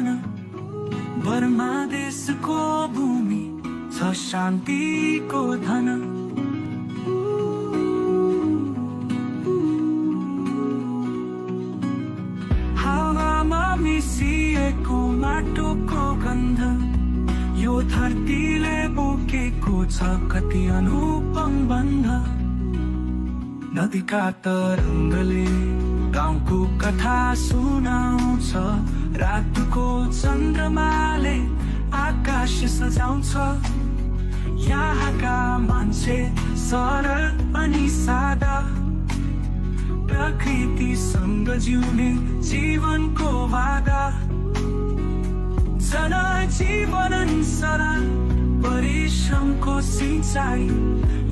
मन बर्मा देशको भूमि छ शान्तिको धन। हावामा मिसिएको माटोको गन्ध यो धरतीले बोकेको छ कति अनुपम बन्ध। नदीका तरङ्गले गाउँको कथा सुनाउँछ, रातको चन्द्रमाले आकाश सजाउँछ। यहाँका मान्छे सरल अनि सादा, प्रकृतिसँग जिउने जीवनको वादा। जनजीवन सरल परिश्रमको सिंचाइ,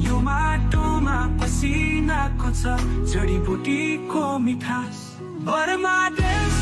यो माटोमा पसिनाको छ जडीबुटीको मिठास। बर्मा देश